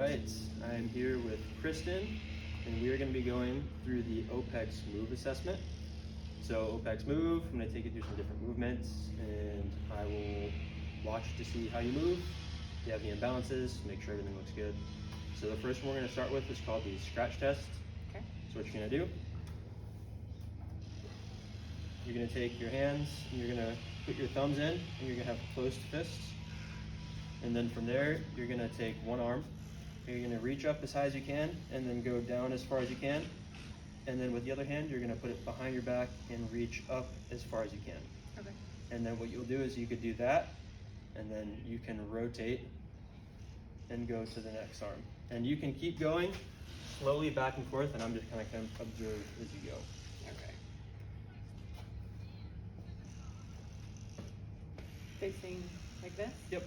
Alright, I'm here with Kristen, and we are going to be going through the Opex move assessment. So Opex move, I'm going to take you through some different movements, and I will watch to see how you move, if you have any imbalances, make sure everything looks good. So the first one we're going to start with is called the scratch test. Okay. So what you're going to do, you're going to take your hands, and you're going to put your thumbs in, and you're going to have closed fists. And then from there, you're going to take one arm, you're going to reach up as high as you can, and then go down as far as you can. And then with the other hand, you're going to put it behind your back and reach up as far as you can. Okay. And then what you'll do is you could do that, and then you can rotate and go to the next arm. And you can keep going slowly back and forth, and I'm just kind of observe as you go. Okay. Facing like this? Yep.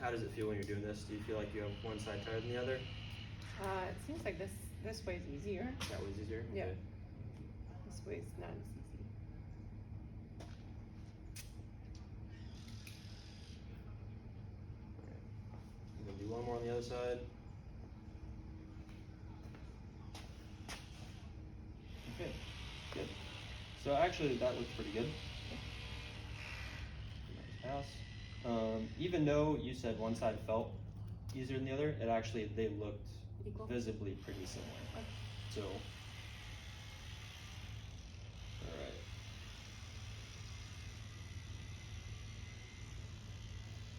How does it feel when you're doing this? Do you feel like you have one side tighter than the other? It seems like this way is easier. That was easier? Yeah. Okay. This way is not as easy. I'm gonna do one more on the other side. Okay, good. So actually that looks pretty good. Pass. Even though you said one side felt easier than the other, they looked Equal? visibly pretty similar. Okay. So, alright.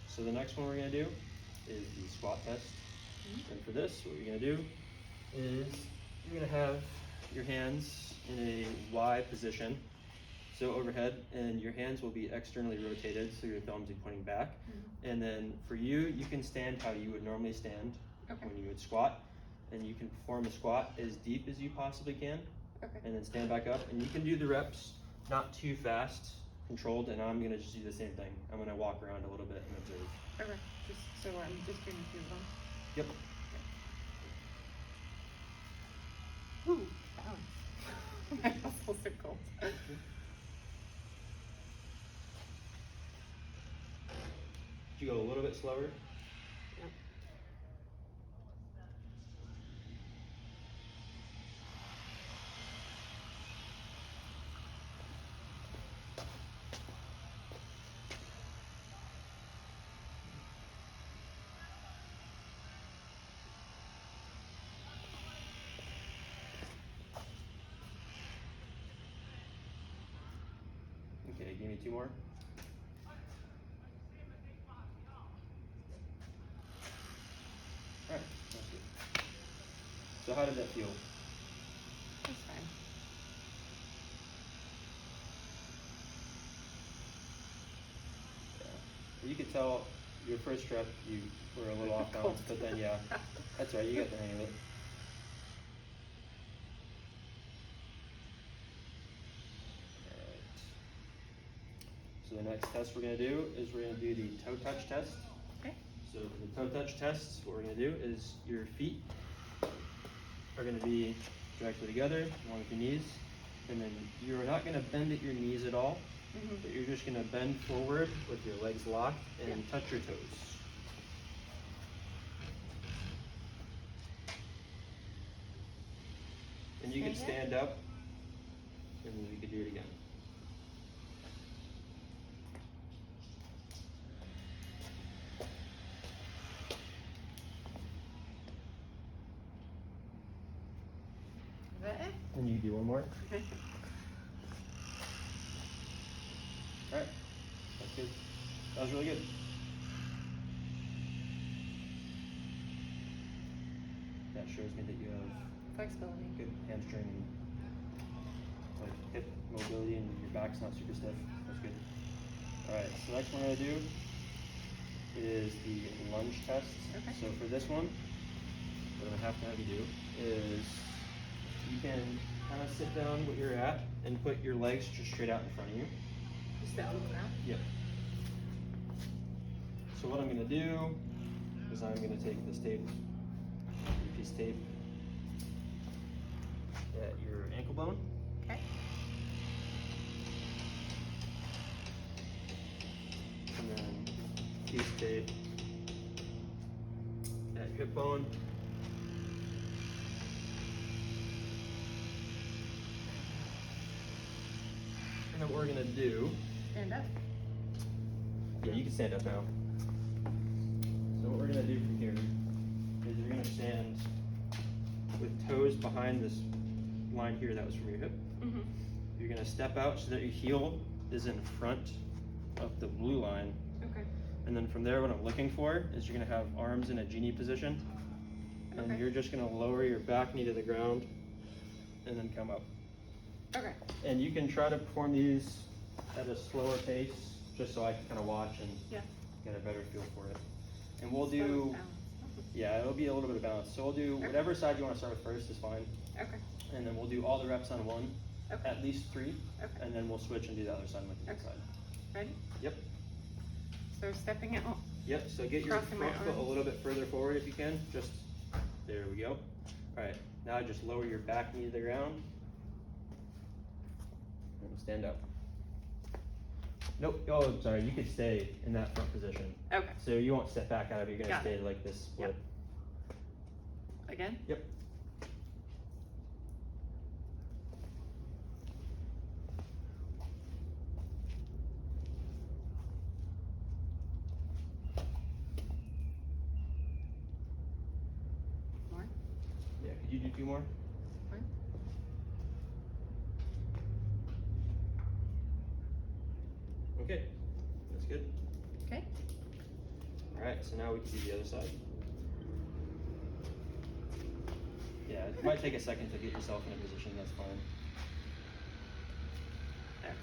So the next one we're gonna do is the squat test. Mm-hmm. And for this, what you're gonna do is you're gonna have your hands in a Y position, so overhead, and your hands will be externally rotated, so your thumbs are pointing back. Mm-hmm. And then for you, you can stand how you would normally stand when you would squat, and you can perform a squat as deep as you possibly can. Okay. And then stand back up, and you can do the reps not too fast, controlled, and I'm gonna just do the same thing. I'm gonna walk around a little bit and observe. Okay. So I'm just doing a few of them. Yep. Ooh, balance. My muscles are cold. You go a little bit slower. Yep. Okay, give me two more. Alright, that's good. So how did that feel? That's fine. Yeah. You could tell your first rep you were a little off balance, but then yeah, that's right, you got the hang of it. Alright. So the next test we're gonna do is we're gonna do the toe touch test. Okay. So for the toe touch test, what we're gonna do is your feet are gonna be directly together, along with your knees, and then you're not gonna bend at your knees at all, Mm-hmm. but you're just gonna bend forward with your legs locked and touch your toes. And you can stand up, and then we could do it again. Is that it? And you do one more. Okay. Alright, that's good. That was really good. That shows me that you have Flexibility. good hamstring and like hip mobility, and your back's not super stiff. That's good. Alright, so next one we're gonna do is the lunge test. Okay. So for this one, what I'm gonna have you do is you can kind of sit down where you're at and put your legs just straight out in front of you. Just the open ground. Yep. So what I'm gonna do is I'm gonna take this tape, piece of tape at your ankle bone. Okay. And then piece of tape at your hip bone. And then what we're gonna do, Stand up. yeah, you can stand up now. So what we're gonna do from here is you're gonna stand with toes behind this line here that was from your hip. Mm-hmm. You're gonna step out so that your heel is in front of the blue line. Okay. And then from there, what I'm looking for is you're gonna have arms in a genie position. And Okay. you're just gonna lower your back knee to the ground and then come up. Okay. And you can try to perform these at a slower pace, just so I can kind of watch and Yeah. get a better feel for it. And we'll Slow do, it down. yeah, it'll be a little bit of balance. So we'll do Okay. whatever side you wanna start with first is fine. Okay. And then we'll do all the reps on one, Okay. at least 3. Okay. And then we'll switch and do the other side with the Okay. side. Ready? Yep. So stepping out. Yep, so get your Crossing my front foot a arms. little bit further forward if you can. Just, there we go. Alright, now just lower your back knee to the ground. And stand up. Nope, oh, sorry, you could stay in that front position. Okay. So you won't step back out of it, you're gonna Got stay it. like this split. Again? Yep. More? Yeah, could you do 2 more? One? Okay, that's good. Okay. Alright, so now we can do the other side. Yeah, it might take a second to get yourself in a position, that's fine. There.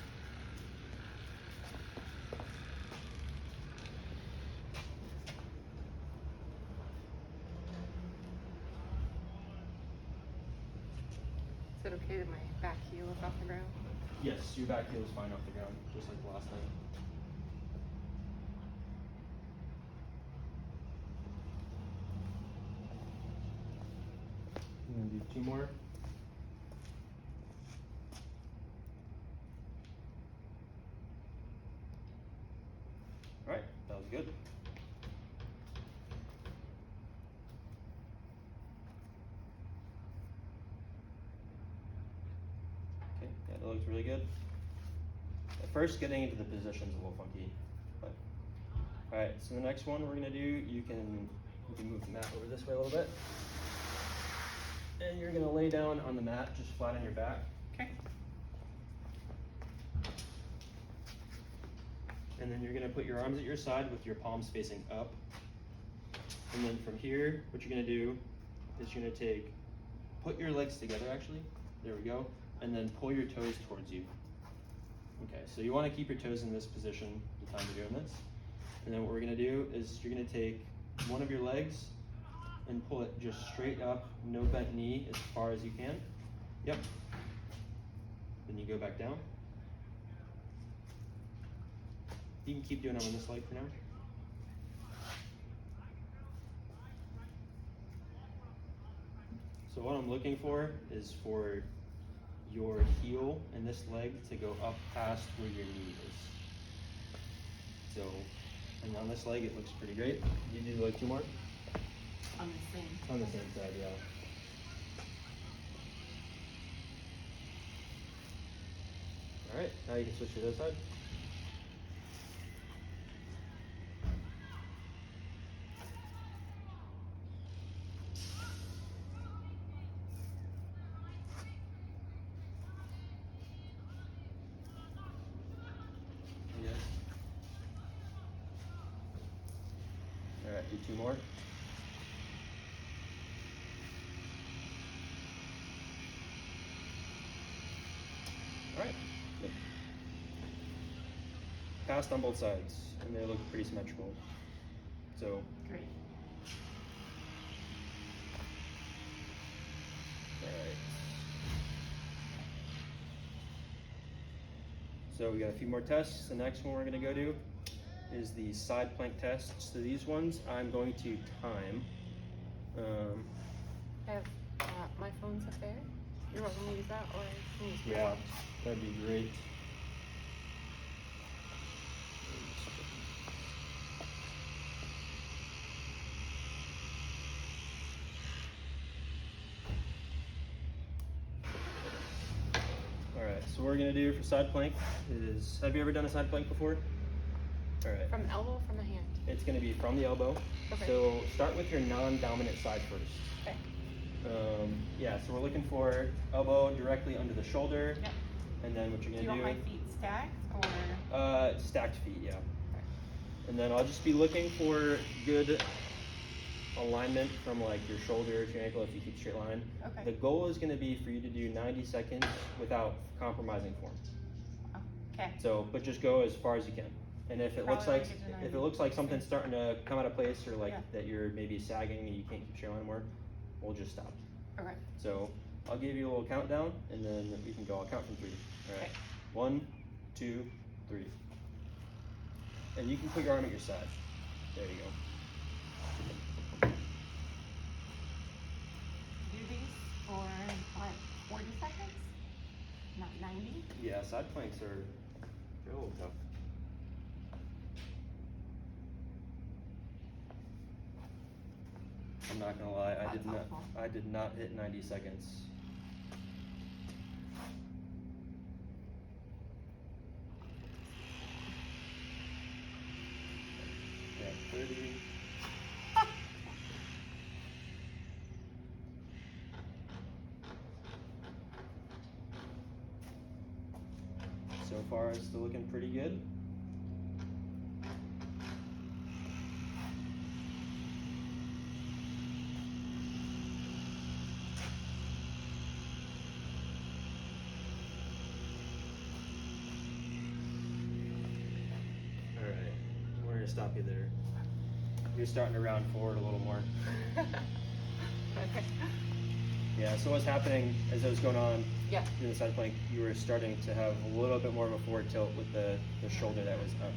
Is it okay that my back heel is off the ground? Yes, your back heel is fine off the ground, just like the last time. I'm gonna do 2 more. Alright, that was good. Okay, yeah, that looks really good. At first, getting into the position's a little funky, but alright. So the next one we're gonna do, you can move the mat over this way a little bit, and you're gonna lay down on the mat, just flat on your back. Okay. And then you're gonna put your arms at your side with your palms facing up. And then from here, what you're gonna do is you're gonna put your legs together actually, there we go, and then pull your toes towards you. Okay, so you wanna keep your toes in this position the time you're doing this. And then what we're gonna do is you're gonna take one of your legs and pull it just straight up, no bent knee, as far as you can. Yep. Then you go back down. You can keep doing it on this leg for now. So what I'm looking for is for your heel and this leg to go up past where your knee is. So, and on this leg it looks pretty great. You do like 2 more? On the same. On the same side, yeah. Alright, now you can switch to the other side. Yes. Alright, do 2 more. Alright. Good. Passed on both sides, and they look pretty symmetrical. So, Great. alright. So we got a few more tests. The next one we're gonna go do is the side plank test. So these ones I'm going to time. I have my phone's up there. You're welcome to use that, or can you use my Yeah, watch? that'd be great. Alright, so what we're gonna do for side plank is, have you ever done a side plank before? Alright. From the elbow or from the hand? It's gonna be from the elbow. Okay. So start with your non-dominant side first. Okay. Yeah, so we're looking for elbow directly under the shoulder. Yep. And then what you're Do you gonna want do. my feet stacked or? Stacked feet, yeah. Okay. And then I'll just be looking for good alignment from like your shoulder to your ankle if you keep straight line. Okay. The goal is gonna be for you to do 90 seconds without compromising form. Okay. So, but just go as far as you can. And if it Probably looks like won't get to if it 90. looks like something's starting to come out of place or like Yeah. that you're maybe sagging and you can't keep straight line anymore, we'll just stop. Okay. So I'll give you a little countdown and then we can go. I'll count from 3. All right. Okay. 1, 2, 3. And you can put your arm at your side. There you go. Do these for like 40 seconds? Not 90? Yeah, side planks are they're a little tough. I'm not gonna lie, That's helpful. I did not hit 90 seconds. Yeah, 30. So far, it's still looking pretty good. All right, we're gonna stop you there. You're starting to round forward a little more. Okay. Yeah, so what's happening as it was going on Yeah. in the side plank, you were starting to have a little bit more of a forward tilt with the shoulder that was up.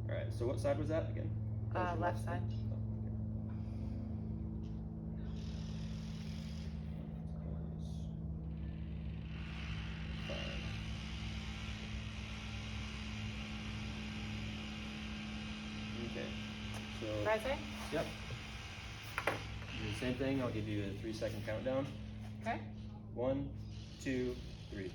All right, so what side was that again? That was your Left side. Okay, so Right side? yep. Do the same thing. I'll give you a 3-second countdown. Okay. 1, 2, 3.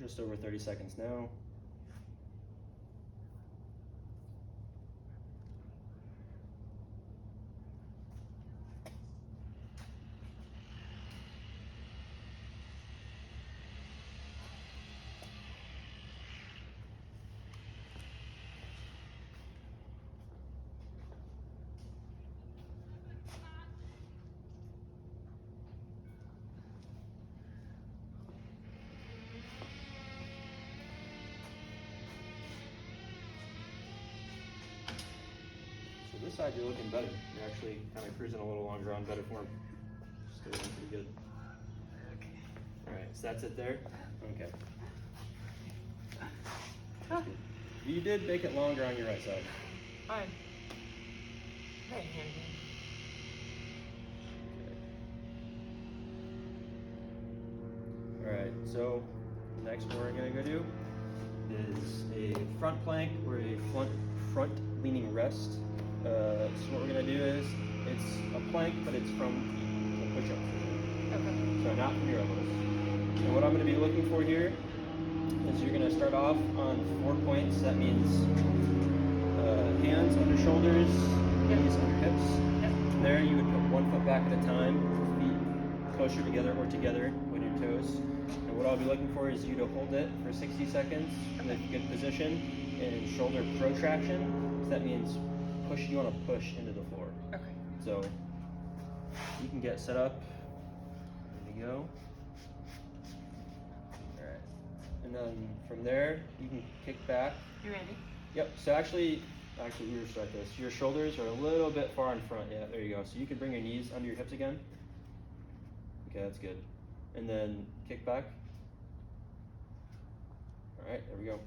Just over 30 seconds now. So this side you're looking better. You're actually kind of cruising a little longer on better form. Still looking pretty good. Alright, so that's it there? Okay. That's good. You did make it longer on your right side. Fine. Very handy. Alright, so next one we're gonna go do is a front plank or a front leaning rest. So what we're gonna do is it's a plank, but it's from the push-up position. Okay. So not from your elbows. And what I'm gonna be looking for here is you're gonna start off on 4 points. That means hands under shoulders, knees under hips. Yep. There you would put 1 foot back at a time, feet closer together or together with your toes. And what I'll be looking for is you to hold it for 60 seconds in a good position and shoulder protraction. So that means you want to push into the floor. Okay. So you can get set up. There you go. All right. And then from there, you can kick back. You ready? Yep. So actually, we restart this. Your shoulders are a little bit far in front. Yeah, there you go. So you can bring your knees under your hips again. Okay, that's good. And then kick back. All right, there we go.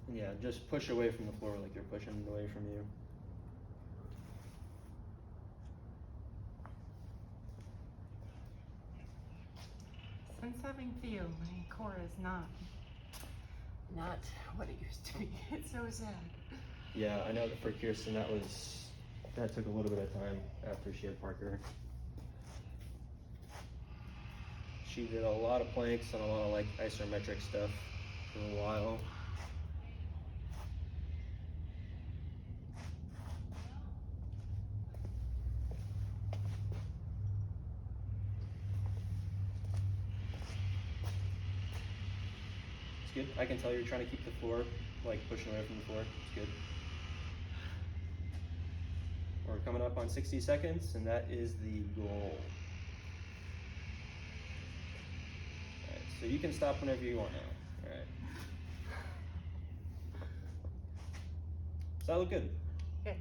And yeah, just push away from the floor like you're pushing away from you. Since having Theo, my core is not what it used to be. It's so sad. Yeah, I know that for Kirsten that took a little bit of time after she had Parker. She did a lot of planks and a lot of like isometric stuff for a while. It's good. I can tell you're trying to keep the floor, like pushing away from the floor. It's good. We're coming up on 60 seconds, and that is the goal. Alright, so you can stop whenever you want now. Alright. Does that look good? Good.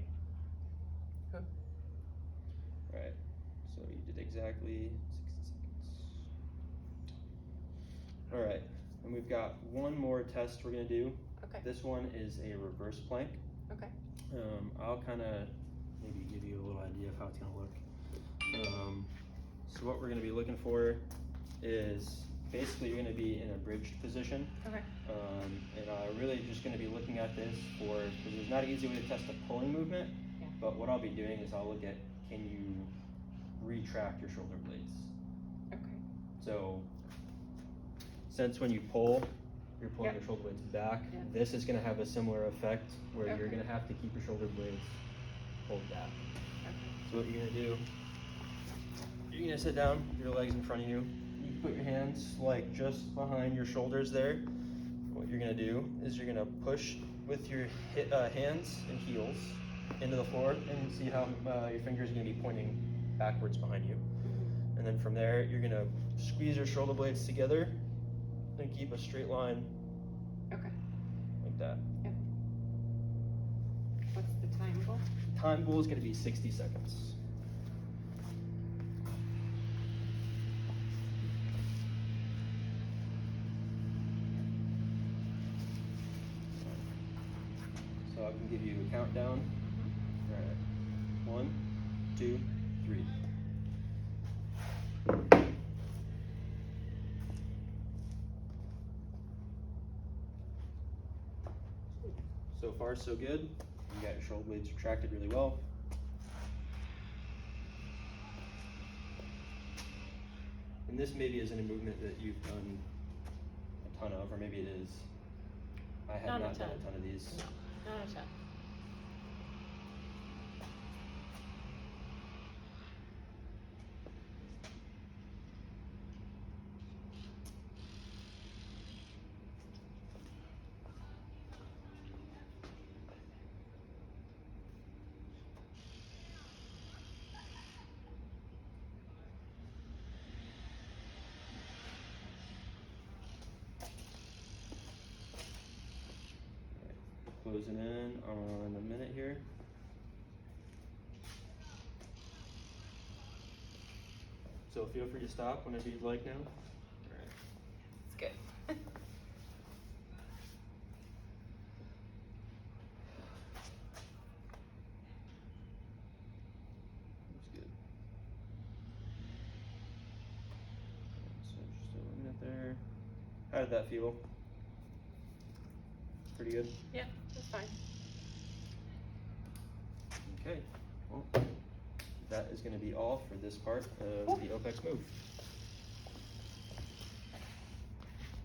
Cool. Alright, so you did exactly 60 seconds. Alright, and we've got one more test we're gonna do. Okay. This one is a reverse plank. Okay. I'll kind of maybe give you a little idea of how it's gonna look. So what we're gonna be looking for is basically you're gonna be in a bridged position. Okay. And I'm really just gonna be looking at this because there's not an easy way to test a pulling movement. Yeah. But what I'll be doing is I'll look at, can you retract your shoulder blades? Okay. So since when you pull, you're pulling Yep. your shoulder blades back, Yep. this is gonna have a similar effect where you're Okay. gonna have to keep your shoulder blades pulled back. Okay. So what you're gonna do, you're gonna sit down, your legs in front of you. You can put your hands like just behind your shoulders there. What you're gonna do is you're gonna push with your hands and heels into the floor and see how your fingers are gonna be pointing backwards behind you. And then from there, you're gonna squeeze your shoulder blades together and keep a straight line Okay. like that. Yep. What's the time goal? Time goal is gonna be 60 seconds. So I can give you a countdown. All right. 1, 2, 3. So far, so good. You got your shoulder blades retracted really well. And this maybe isn't a movement that you've done a ton of, or maybe it is. I have not done a ton of these. No, not a ton. Closing in on a minute here. So feel free to stop whenever you'd like now. All right. It's good. That's good. So just a minute there. How did that feel? Pretty good? Yeah, that's fine. Okay. Well, that is going to be all for this part of the Opex move.